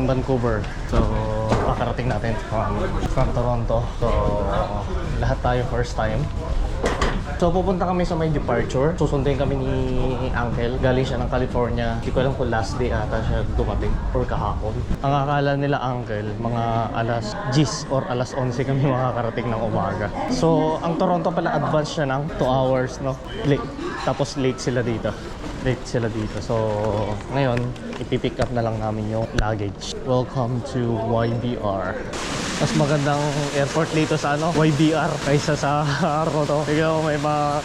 Vancouver. So, kakarating natin from Toronto. So, lahat tayo first time. So, pupunta kami sa may departure. Susundin kami ni Uncle. Galing siya ng California. Hindi ko alam kung last day ata siya dumating or kahapon. Ang akala nila, Uncle, mga alas 10 or alas 11 kami makakarating ng umaga. So, ang Toronto pala advance siya ng 2 hours, no? Late. Tapos late sila dito. So, ngayon, ipipick up na lang namin yung luggage. Welcome to YBR. Mas magandang airport dito sa YBR kaysa sa Toronto. Tignan mo,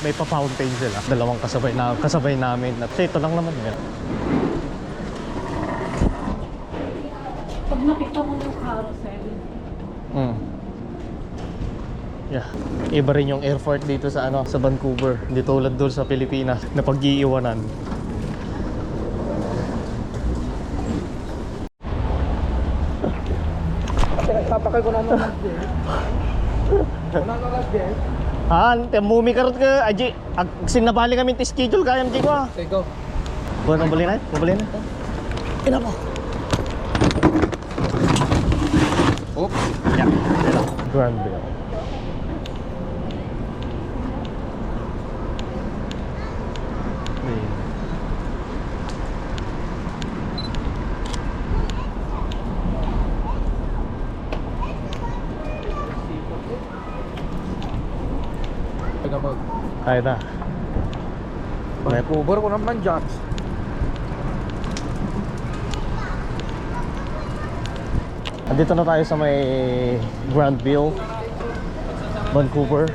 may pa-fountain sila. Dalawang kasabay namin. At ito lang naman yan. Pag nakita mo yung carousel. Yeah. Iba rin yung airport dito sa sa Vancouver. Hindi tulad doon sa Pilipinas na pag-iiwanan. Papakay ko na naman din. Wala na lang din. Mumi karot ka, Aji. Sinabali kami ti schedule kaya mdi ko. Okay, go. Buwan mabali na. Ina mo. Oops. Yeah. Granville. Kaya na. Vancouver ko naman dyan. Andito na tayo sa may Granville, Vancouver.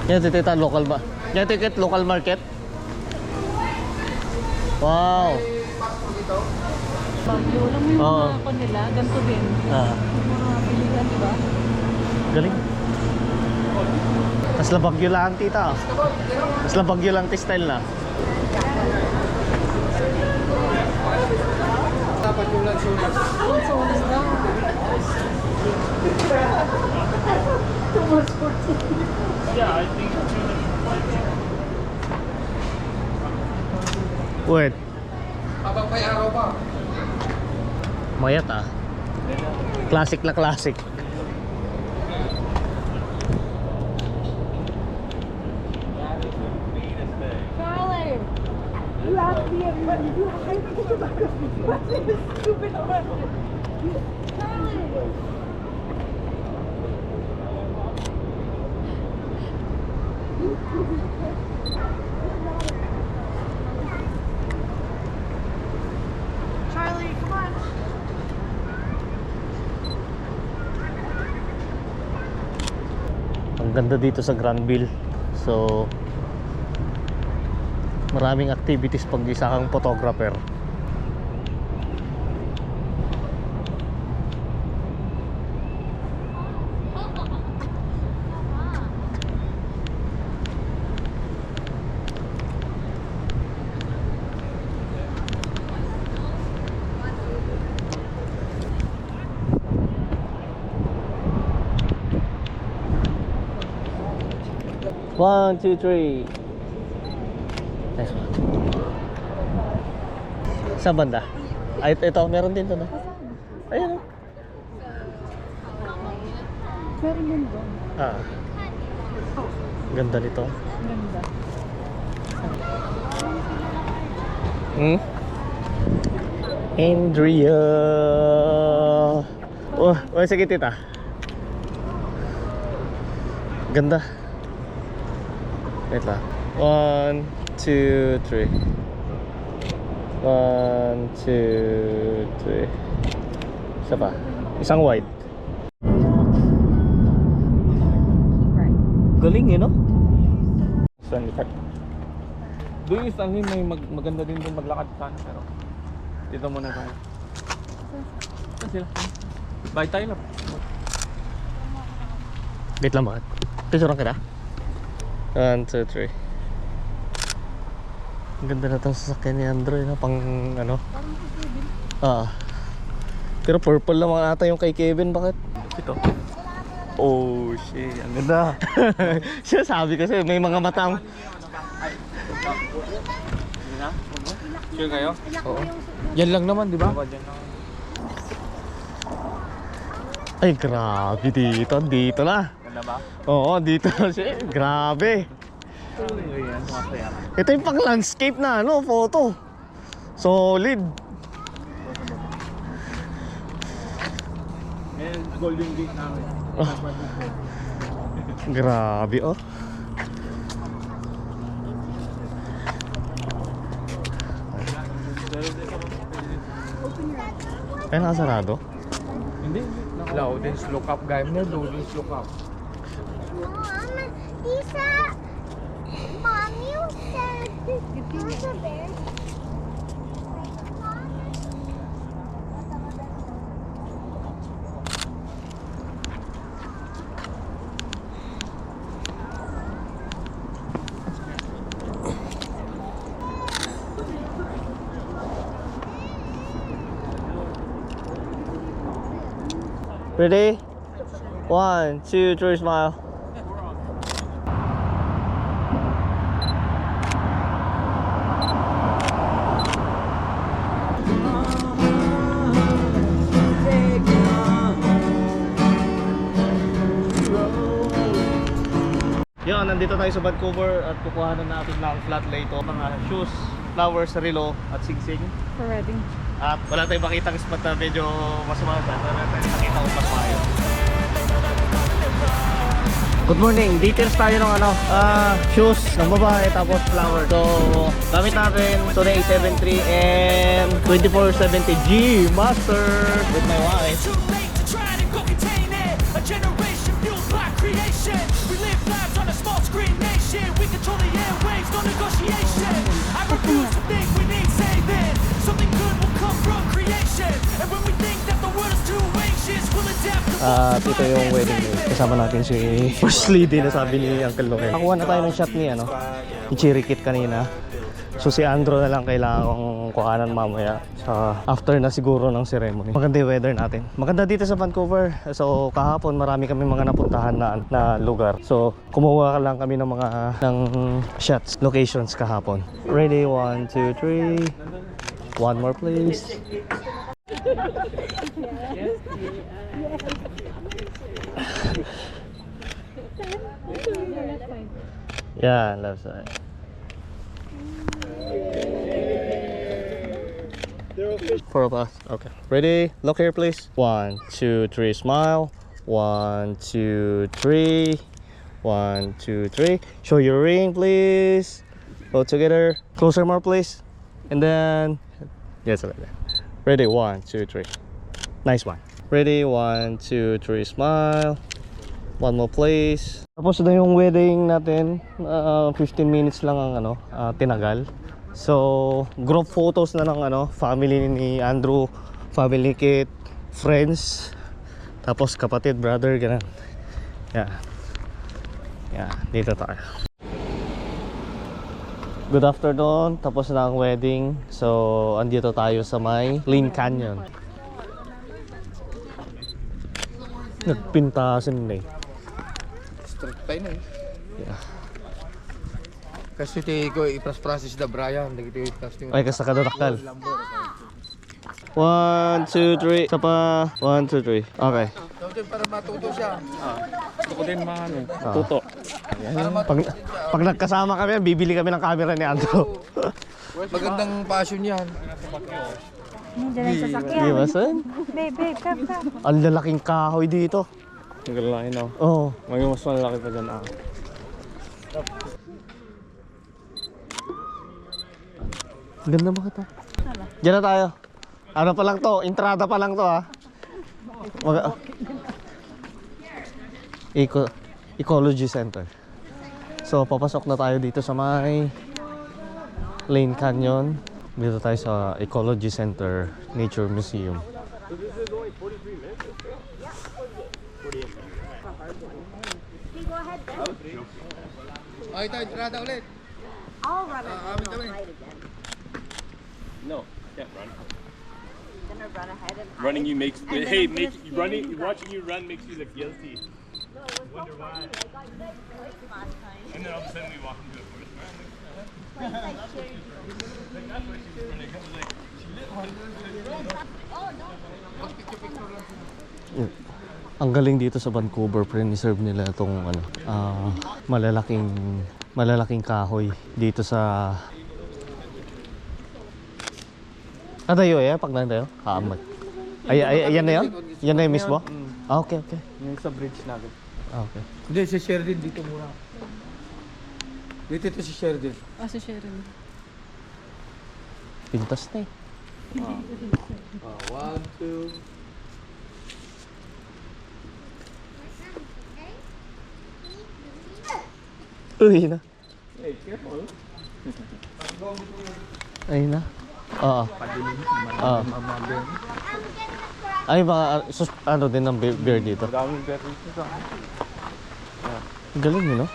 Yan, titita local ba? Yan, ticket local market. Wow. Bagyo lang mo yung Oo. mga nila. Ganito din. Yung mga bilihan, di ba? Galing. Mas labagyo lang tita. Mas labagyo lang style na. Dapat yung lang sulit. Ang solis daw. Wait. Habang may araw pa. Mayat Classic na classic. Charlie! Last year, but you hate me to back up. What's this stupid question? Charlie! Charlie, come on! Ang ganda dito sa Granville. So, maraming activities pag isa kang photographer. One, two, three. Nice one. Saan banda? Ay, ito, meron din to, no? Ayun, no? Meron din doon. Ganda nito. Ganda. Andrea. Oh, sige tita. Ganda. Wait lang. 1, 2, 3. 1, 2, 3. Isa pa. Isang wide. Galing no? Stanley Park. Doon yung Stanley, may maganda din doon maglakad sana. Pero dito muna tayo. Saan sila? Bye tayo na. Wait lang bakit? Picturean kita. 1, 2, 3. Ang ganda na itong sasakyan ni Andrew, no? Pang ano? Pero purple naman ata yung kay Kevin, bakit? Ito. Oh shit, ang ganda. Siya sabi kasi may mga matang. Sure kayo? Oo. Yan lang naman, di ba? Ay, grabe dito. Dito na. Ganda ba? Oo, dito na siya. Grabe. Ayan, masaya. Ito yung pang landscape na ano, photo. Solid. And golden gate namin. Grabe, oh. Ay, nakasarado? Hindi. Loudens look up, guys. Loudens look up. Mom, Lisa, Mom, you said there's a bear. Ready? 1, 2, 3, smile. Yun, nandito tayo sa Vancouver at kukuhanan natin ng flat lay ito, mga shoes, flowers, relo at singsing. For wedding. At wala tayong makitang spot na medyo masumata. Wala tayong nakita kung mas mayo. Good morning. Details tayo ng shoes ng babae tapos flower. So, gamit natin Sony A7 III and 2470G Master with my wife. Too late to try to go contain it. A generation fueled by creation. We live lives on a small screen nation. We control the airwaves, no negotiation. I refuse to think we need saving. Something good will come from creation. And when we think that the world is too anxious, we'll adapt to At ito yung wedding day. Kasama natin si First Lady na sabi ni Uncle Loke. Nakuha na tayo ng shot ni ni Chirikit kanina. So si Andro na lang kailangan kong kuhanan mamaya sa after na siguro ng ceremony. Maganda yung weather natin. Maganda dito sa Vancouver. So kahapon marami kami mga napuntahan na lugar. So kumuha lang kami ng mga shots, locations kahapon. Ready? 1, 2, 3. One more please. Yeah, left side. Four of us. Okay. Ready? Look here, please. 1, 2, 3. Smile. 1, 2, 3. 1, 2, 3. Show your ring, please. Go together. Closer more, please. And then, yes, like that. Ready? 1, 2, 3. Nice one. Ready? 1, 2, 3. Smile. One more, please. Tapos na yung wedding natin. 15 minutes lang ang tinagal. So, group photos na ng family ni Andrew, family kit, friends, tapos kapatid, brother, ganun. Yeah, dito tayo. Good afternoon, tapos na ang wedding. So, andito tayo sa may Lynn Canyon. Nagpintasan na eh. Strict tayo na eh. Yeah. Kasi ko ipras-prasis da Brian, dagito itas ting. Ay, kasa kadadakal. 1, 2, 3. Isa pa. 1, 2, 3. Okay. Dapat para matuto siya. Gusto ko din tuto. Pag nagkasama kami, bibili kami ng camera ni Andrew. Magandang passion yan. Nandiyan ang sasakyan. Di ba, son? Babe, come. Ang lalaking kahoy dito. Ang lalaki, no? Oh. May mas malaki pa dyan. Ganda ba ito? Diyan na tayo. Ano pa lang to? Entrada pa lang to, ha? Ecology Center. So, papasok na tayo dito sa may Lane Canyon. Dito tayo sa Ecology Center Nature Museum. Ay, tayo, entrada ulit. I'll run it. Amin kami. No, can't run. Gonna run ahead and hide. Running you makes And then hey I'm gonna make steer running you watching you run makes you look guilty. Wonder why. last time. And then all of a sudden we walk into a forest. Like, cheer you. Yun. Ang galing dito sa Vancouver, preserve nila itong ano, malalaking kahoy dito sa tayo pag nandayo? Kaamag. Yan na yun? Yan na yun mismo? Ah, okay. Yung sa bridge natin. Ah, okay. Hindi, si Sheridan dito muna. Dito ito si Sheridan. Ah, si Sharon. Pintas na eh. 1, 2. Uy na. Hey, careful. Ayun na. Oo. Padilim. Oo. Ay, mga ano din ng beer dito. Daming berries sa Galing yun, no?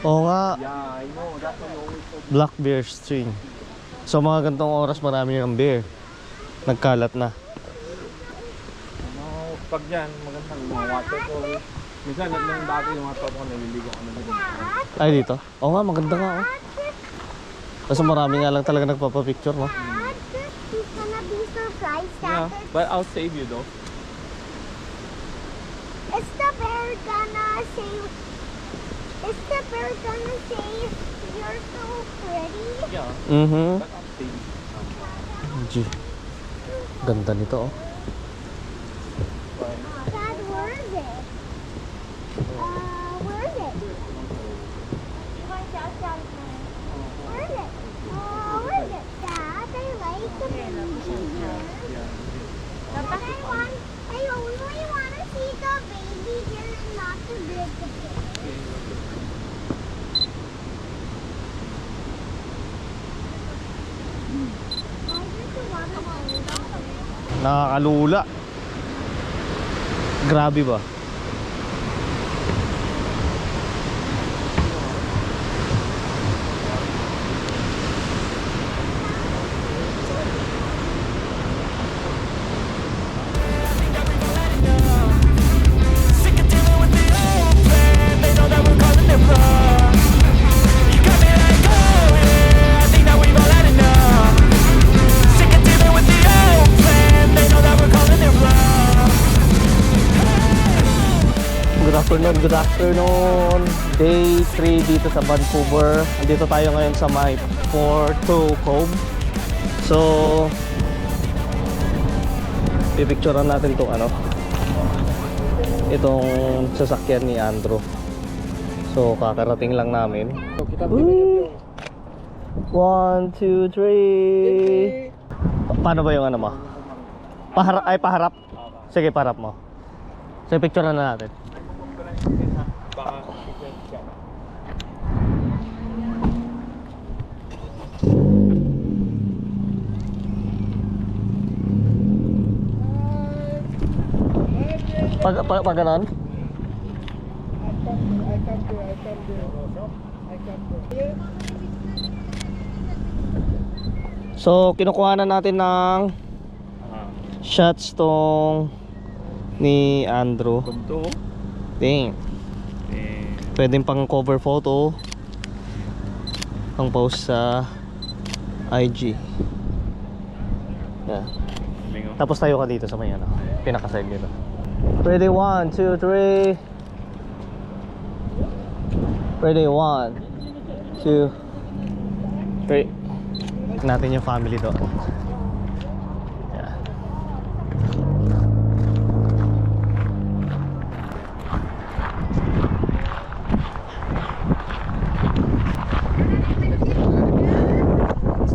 Oo nga. Yeah, I know. That's why you always so Black bear string. So mga gantong oras marami ng beer. Nagkalat na. pag yan, magandang mga waterfall. Minsan, nung dati yung mga tropa ko, naliligo ko na din. Ay, dito? Oo nga, maganda nga, oh. Kasi marami nga lang talaga nagpapapicture, no? He's gonna be surprised Yeah, after. but I'll save you though. Is the bear gonna say? Is the bear gonna say you're so pretty? Yeah, Mm-hmm. but I'll save you. Gee. Ganda nito, oh. Dad, where is it? Where is it? Where is it? Where is it? Dad, I like the baby here. But I only want to see the baby here and not the big picture. Why does the water Nakakalula. Grabe ba? Sick of dealing with the old plan. They know that we're calling it bluff. You got me like, oh yeah, I think that we've all had enough. Sick of dealing with the old plan. They know that we're calling it bluff. Good afternoon. Day 3 dito sa Vancouver. Andito tayo ngayon sa may Porto Cove. So, pipicturean natin itong ano, itong sasakyan ni Andrew. So, kakarating lang namin. Woo! 1, 2, 3. Paano ba yung ano mo? Paharap? Sige, paharap mo. So, picturean na natin. Baka, Pag ganon? So, kinukuha na natin ng shots tong ni Andrew. punto. Dang. Pwedeng pang cover photo. Pang post sa IG. Yeah. Tapos tayo ka dito sa may ano, pinaka-side nito. Ready, 1, 2, 3. Ready, 1, 2, 3. Natin yung family doon. Yeah.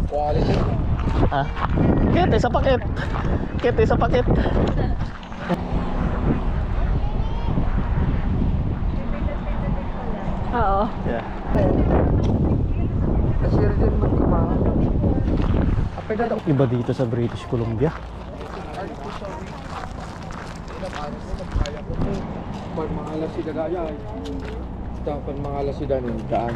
Quality. Ah. Kete sa paket. Kete sa paket. Oo. Yeah. Kasi rin magkama. Iba dito sa British Columbia. Pag mga alas si Dagaya. Dapat mga alas si Dani. Daan.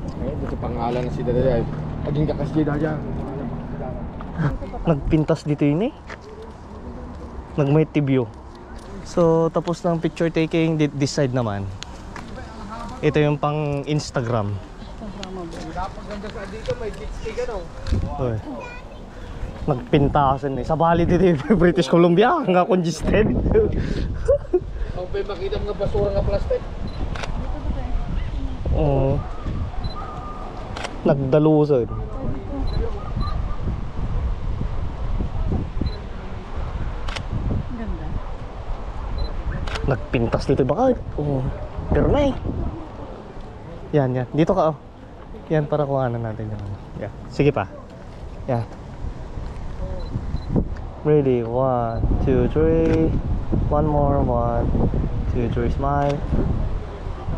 Ayun, dito pangalan na si Dagaya. Aging kakas si Dagaya. Nagpintas dito yun eh. Nag-might view. So, tapos ng picture taking this side naman. Ito yung pang Instagram. Napaganda sa dito, may jet ski ka no? Uy. Nagpintasan eh. Sa bali dito yung British Columbia, hanggang congested. Kung may makita mga basura nga plastic. Oo. Nagdalusod. Ganda. Nagpintas dito baka. Oo. Pero na eh. Yan, yan. Dito ka oh. Yan para kuhanan natin yung yeah. Sige pa. Yeah. Ready? 1, 2, 3. One more. 1, 2, 3. Smile.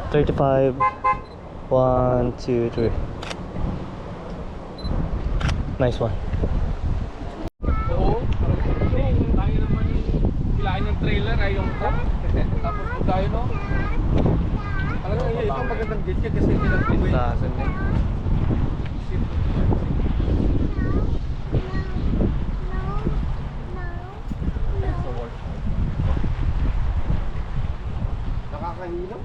35. 1, 2, 3. Nice one. Oo. Tayo naman yung kilain ng trailer ay yung truck. Tapos po tayo no? Alam mo, ito ang magandang jet ski kasi pinag-freeway. Pintasan eh. Nakakahilo.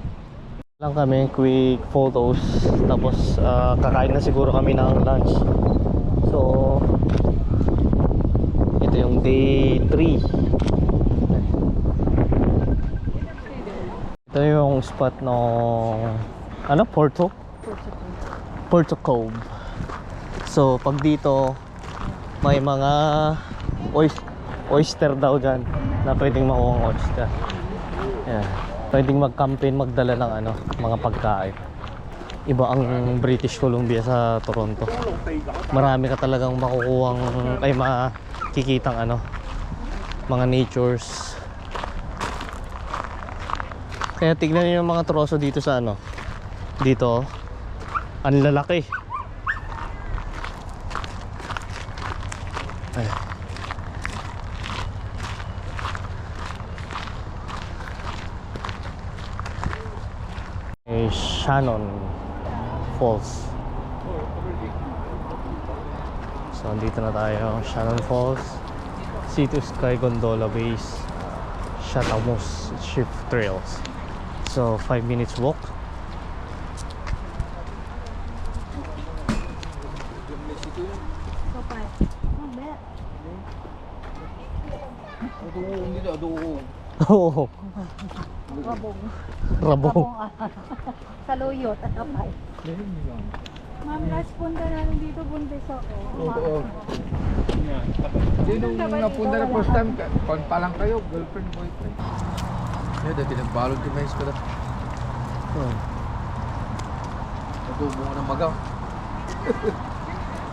Lang kami, quick photos. Tapos kakain na siguro kami ng lunch. So ito yung day 3. Ito yung spot ng ano, Porto Cove. So pag dito may mga oyster daw dyan na pwedeng makuha ang oyster. Yeah. Pwedeng mag-campaign, magdala ng ano, mga pagkain. Iba ang British Columbia sa Toronto. Marami ka talagang makukuhang ay makikitang ano, mga natures. Kaya tignan niyo yung mga troso dito sa ano. Dito, ang lalaki. Ay. Shannon Falls. So andito na tayo, Shannon Falls, Sea to Sky Gondola Base, Chathamos Ship Trails. So 5 minutes walk. Kapal. Oh, bet. Aduun dito, aduun. Oo. Rabong. Rabong. Saluyot at kapal. Ma'am, last punta namin dito, buntis ako. Oo. Hindi nung napunta na first time, pa lang kayo, girlfriend, boyfriend. Dati nagbalog din mais ko na. Adobo nga ng magaw.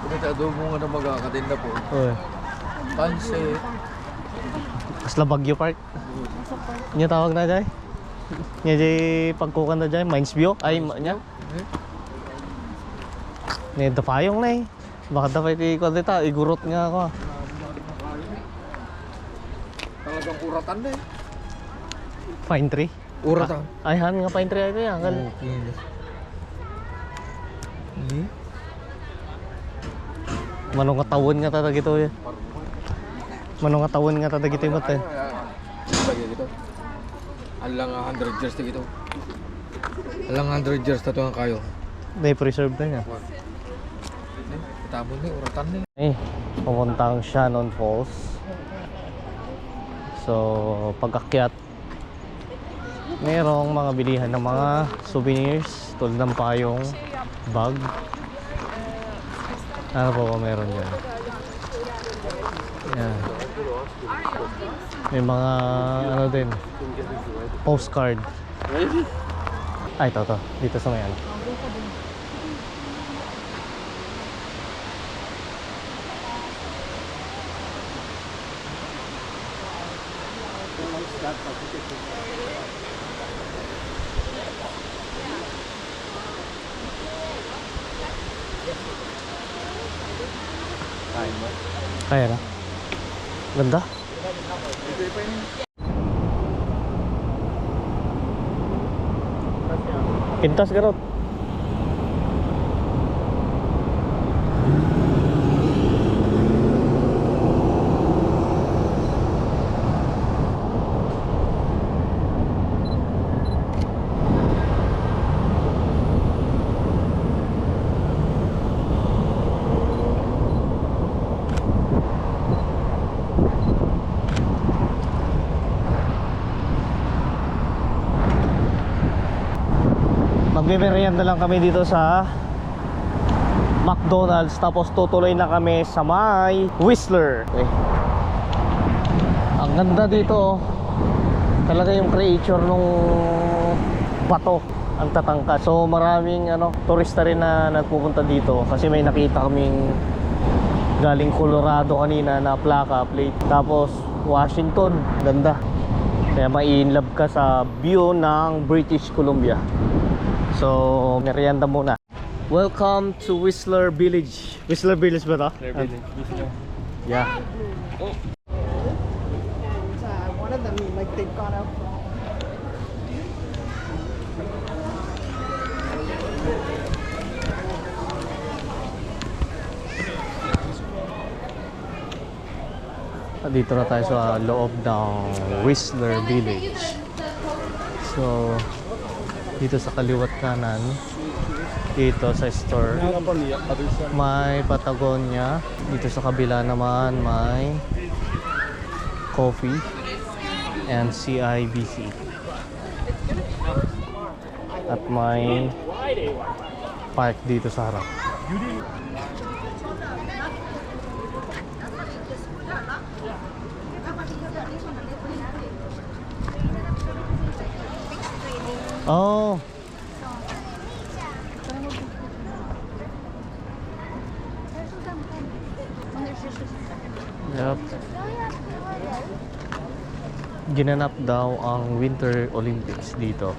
Dati adobo nga ng magaw, kadin na po. Oy. Pansit. Kasla Baguio Park. Nya tawag na jay. Nya jay pagkukan na jay, Mines View ay nya. Ni dapayong na eh. Baka dapat ko dito, igurot nga ako. Talagang uratan na eh. Pine tree. Uratan. Ay han nga pine tree ito yan. Hindi. Manong katawon nga tadag ito yan. Manong katawon nga tadag ito yung mata. Lagi gitu. Alang 100 years na ito. Alang 100 years na ito nga kayo. May preserve na niya. Tabon ni uratan ni. Eh, pupuntang Shannon Falls. So, pag-akyat, merong mga bilihan ng mga souvenirs tulad ng payong, bag. Ano pa ba meron dyan? Yan. May mga ano din, postcard. Ay, ito. Dito sa may ano. Kaya na. Ganda. Pintas garot. Magme-merienda lang kami dito sa McDonald's, tapos tutuloy na kami sa may Whistler. Okay. Ang ganda dito, talaga yung creature nung bato ang tatangkad. So maraming turista rin na nagpupunta dito kasi may nakita kaming galing Colorado kanina na plaka plate, tapos Washington. Ganda, kaya mai-inlove ka sa view ng British Columbia. So merienda muna. Welcome to Whistler Village. Whistler Village ba ito? Yeah. One of them, like they've gone out. Dito na tayo sa loob ng Whistler Village. So dito sa kaliwat kanan, dito sa store may Patagonia. Dito sa kabila naman may coffee and CIBC. At may park dito sa harap. Oh. Yep. Ginanap daw ang Winter Olympics dito.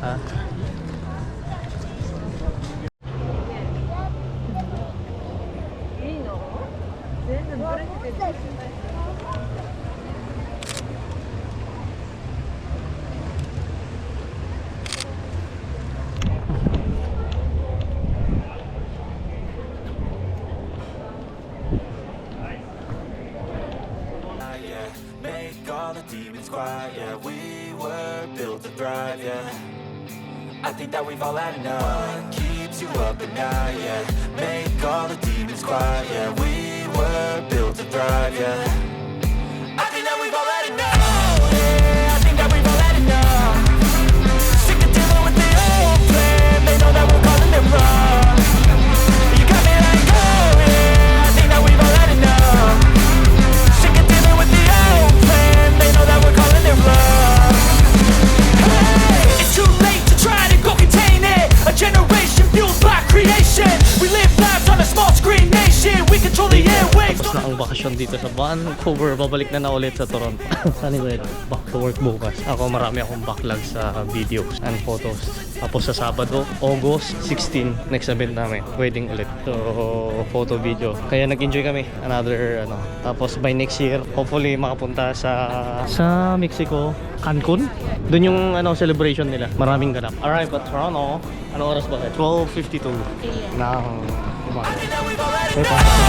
Ah. Make all the demons quiet, yeah. We were built to thrive, yeah. I think that we've all had enough. What keeps you up at night, yeah. Make all the demons quiet, yeah. We were built to thrive, yeah. I think that we've all had enough. Yeah, I think that we've all had enough. Sick of dealing with the old plan. They know that we're calling it wrong. You got me like, oh yeah, I think that we've all had enough. Sick of dealing with the old plan. They know that we're calling it wrong. Hey, it's too late to try to go contain it. A generation fueled by creation. We live lives on a small screen nation. We control the airwaves. Tapos na ang bakasyon dito sa Vancouver. Babalik na ulit sa Toronto. Anyway, back to work bukas. Ako marami akong backlog sa videos and photos. Tapos sa Sabado, August 16, next event namin. Wedding ulit. So, photo video. Kaya nag-enjoy kami. Another, Tapos by next year, hopefully makapunta sa Mexico, Cancun. Doon yung celebration nila. Maraming ganap. Alright, but Toronto, ano oras ba? 12:52 ng umaga. Okay pa.